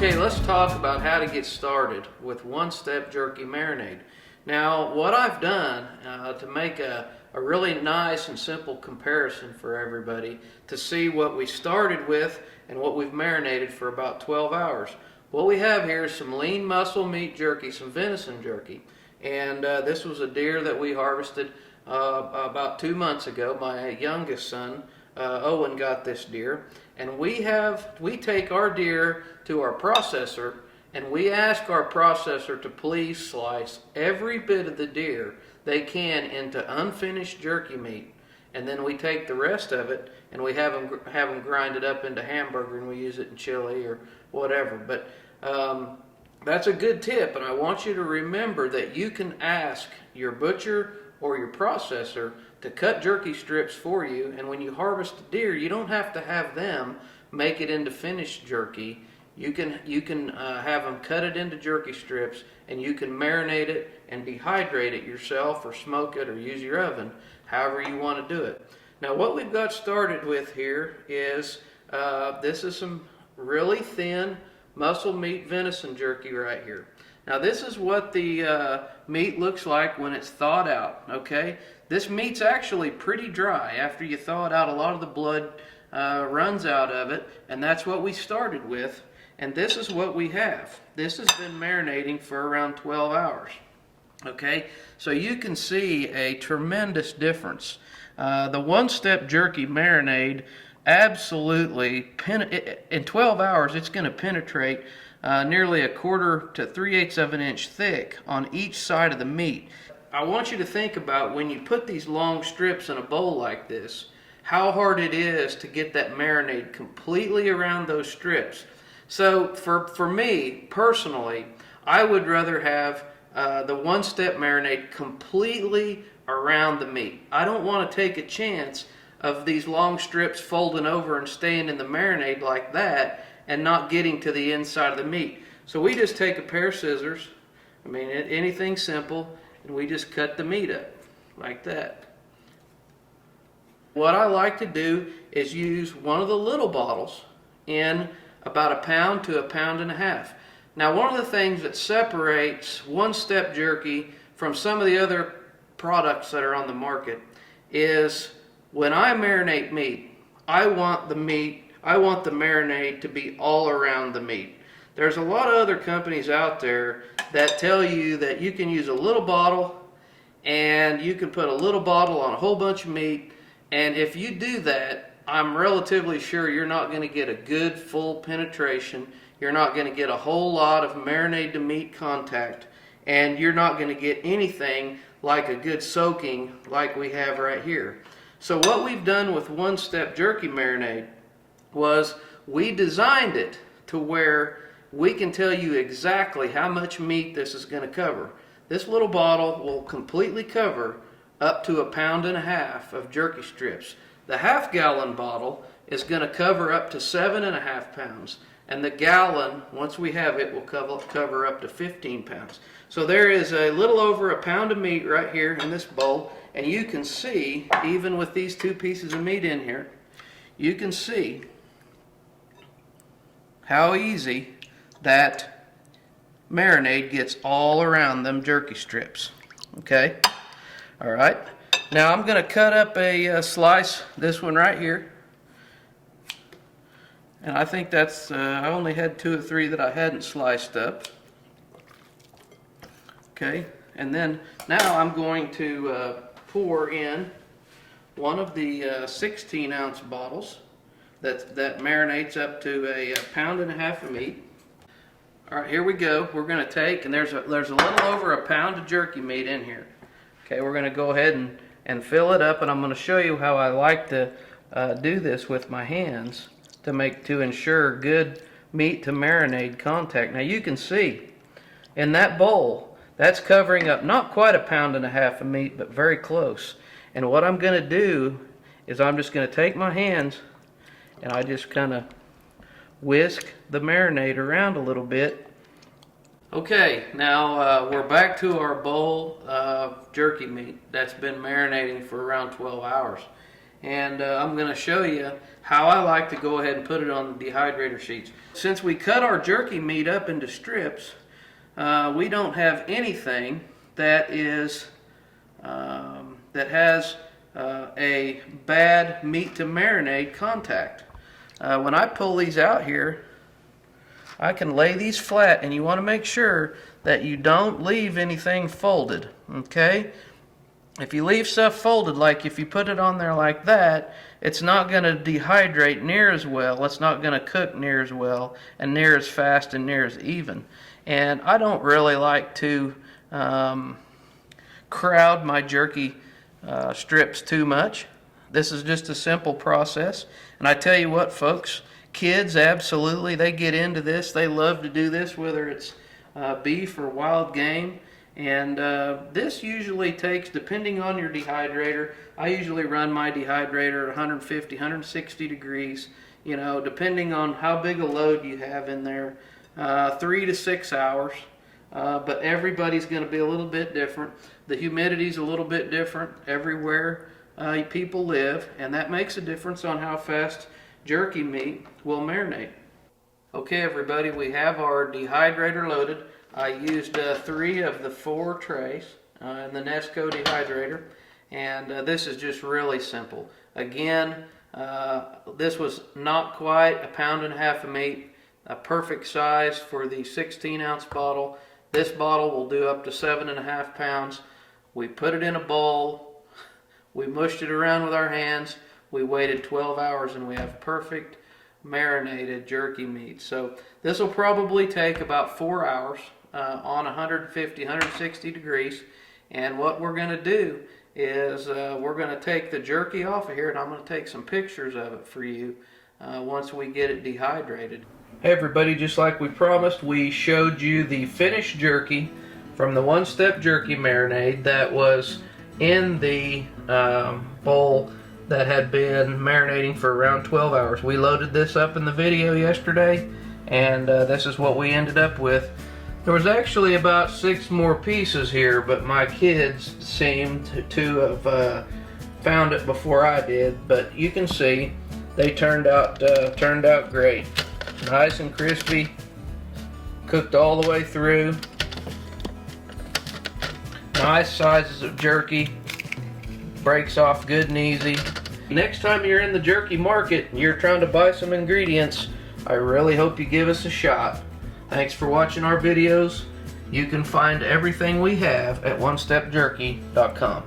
Okay, let's talk about how to get started with one-step jerky marinade. Now, what I've done to make a really nice and simple comparison for everybody to see what we started with and what we've marinated for about 12 hours. What we have here is some lean muscle meat jerky, some venison jerky. And this was a deer that we harvested about 2 months ago. My youngest son, Owen, got this deer. And we take our deer to our processor, and we ask our processor to please slice every bit of the deer they can into unfinished jerky meat. And then we take the rest of it and we have them grind it up into hamburger, and we use it in chili or whatever. But that's a good tip, and I want you to remember that you can ask your butcher or your processor to cut jerky strips for you, and when you harvest a deer, you don't have to have them make it into finished jerky. You can have them cut it into jerky strips, and you can marinate it and dehydrate it yourself, or smoke it, or use your oven, however you want to do it. Now, what we've got started with here is this is some really thin muscle meat venison jerky right here. Now, this is what the meat looks like when it's thawed out, okay? This meat's actually pretty dry. After you thaw it out, a lot of the blood runs out of it, and that's what we started with. And this is what we have. This has been marinating for around 12 hours, okay? So you can see a tremendous difference. The one-step jerky marinade, absolutely, in 12 hours, it's going to penetrate nearly 1/4 to 3/8 of an inch thick on each side of the meat. I want you to think about when you put these long strips in a bowl like this, how hard it is to get that marinade completely around those strips. So for me, personally, I would rather have the one-step marinade completely around the meat. I don't want to take a chance of these long strips folding over and staying in the marinade like that and not getting to the inside of the meat. So we just take a pair of scissors, anything simple, and we just cut the meat up like that. What I like to do is use one of the little bottles in about 1 pound to 1.5 pounds. Now, one of the things that separates one-step jerky from some of the other products that are on the market is when I marinate meat, I want the marinade to be all around the meat. There's a lot of other companies out there that tell you that you can use a little bottle and you can put a little bottle on a whole bunch of meat, and if you do that, I'm relatively sure you're not going to get a good full penetration. You're not going to get a whole lot of marinade to meat contact, and you're not going to get anything like a good soaking like we have right here. So what we've done with one-step jerky marinade was we designed it to where we can tell you exactly how much meat this is going to cover. This little bottle will completely cover up to 1.5 pounds of jerky strips. The half-gallon bottle is going to cover up to 7.5 pounds, and the gallon, once we have it, will cover up to 15 pounds. So there is a little over 1 pound of meat right here in this bowl, and you can see, even with these 2 pieces of meat in here, you can see how easy that marinade gets all around them jerky strips. Okay? All right. Now I'm going to cut up a slice, this one right here. And I think that's, I only had 2 or 3 that I hadn't sliced up. Okay. And then now I'm going to pour in one of the 16-ounce bottles that marinates up to 1.5 pounds of meat. All right, here we go. We're going to take, and there's a little over 1 pound of jerky meat in here. Okay, we're going to go ahead and fill it up, and I'm going to show you how I like to do this with my hands to ensure good meat to marinade contact. Now you can see in that bowl that's covering up not quite 1.5 pounds of meat, but very close. And what I'm going to do is I'm just going to take my hands and I just kind of whisk the marinade around a little bit. Okay, now we're back to our bowl of jerky meat that's been marinating for around 12 hours. and I'm going to show you how I like to go ahead and put it on the dehydrator sheets. Since we cut our jerky meat up into strips, we don't have anything that is that has a bad meat to marinade contact. When I pull these out here, I can lay these flat, and you want to make sure that you don't leave anything folded, okay? If you leave stuff folded, like if you put it on there like that, it's not going to dehydrate near as well, it's not going to cook near as well, and near as fast and near as even. And I don't really like to crowd my jerky strips too much. This is just a simple process, and I tell you what, folks, kids, absolutely, they get into this. They love to do this, whether it's beef or wild game. And this usually takes, depending on your dehydrator, I usually run my dehydrator at 150, 160 degrees, you know, depending on how big a load you have in there, 3 to 6 hours. But everybody's going to be a little bit different. The humidity's a little bit different everywhere people live, and that makes a difference on how fast jerky meat will marinate. Okay, everybody, we have our dehydrator loaded. I used 3 of the 4 trays in the Nesco dehydrator, and this is just really simple. Again, this was not quite a pound and a half of meat, a perfect size for the 16-ounce bottle. This bottle will do up to 7.5 pounds. We put it in a bowl, we mushed it around with our hands, we waited 12 hours, and we have perfect marinated jerky meat. So this will probably take about 4 hours on 150, 160 degrees. And what we're going to do is we're going to take the jerky off of here, and I'm going to take some pictures of it for you once we get it dehydrated. Hey everybody, just like we promised, we showed you the finished jerky from the one-step jerky marinade that was in the bowl that had been marinating for around 12 hours. We loaded this up in the video yesterday, and this is what we ended up with. There was actually about 6 more pieces here, but my kids seemed to have found it before I did. But you can see they turned out great. Nice and crispy, cooked all the way through. Nice sizes of jerky, breaks off good and easy. Next time you're in the jerky market and you're trying to buy some ingredients, I really hope you give us a shot. Thanks for watching our videos. You can find everything we have at onestepjerky.com.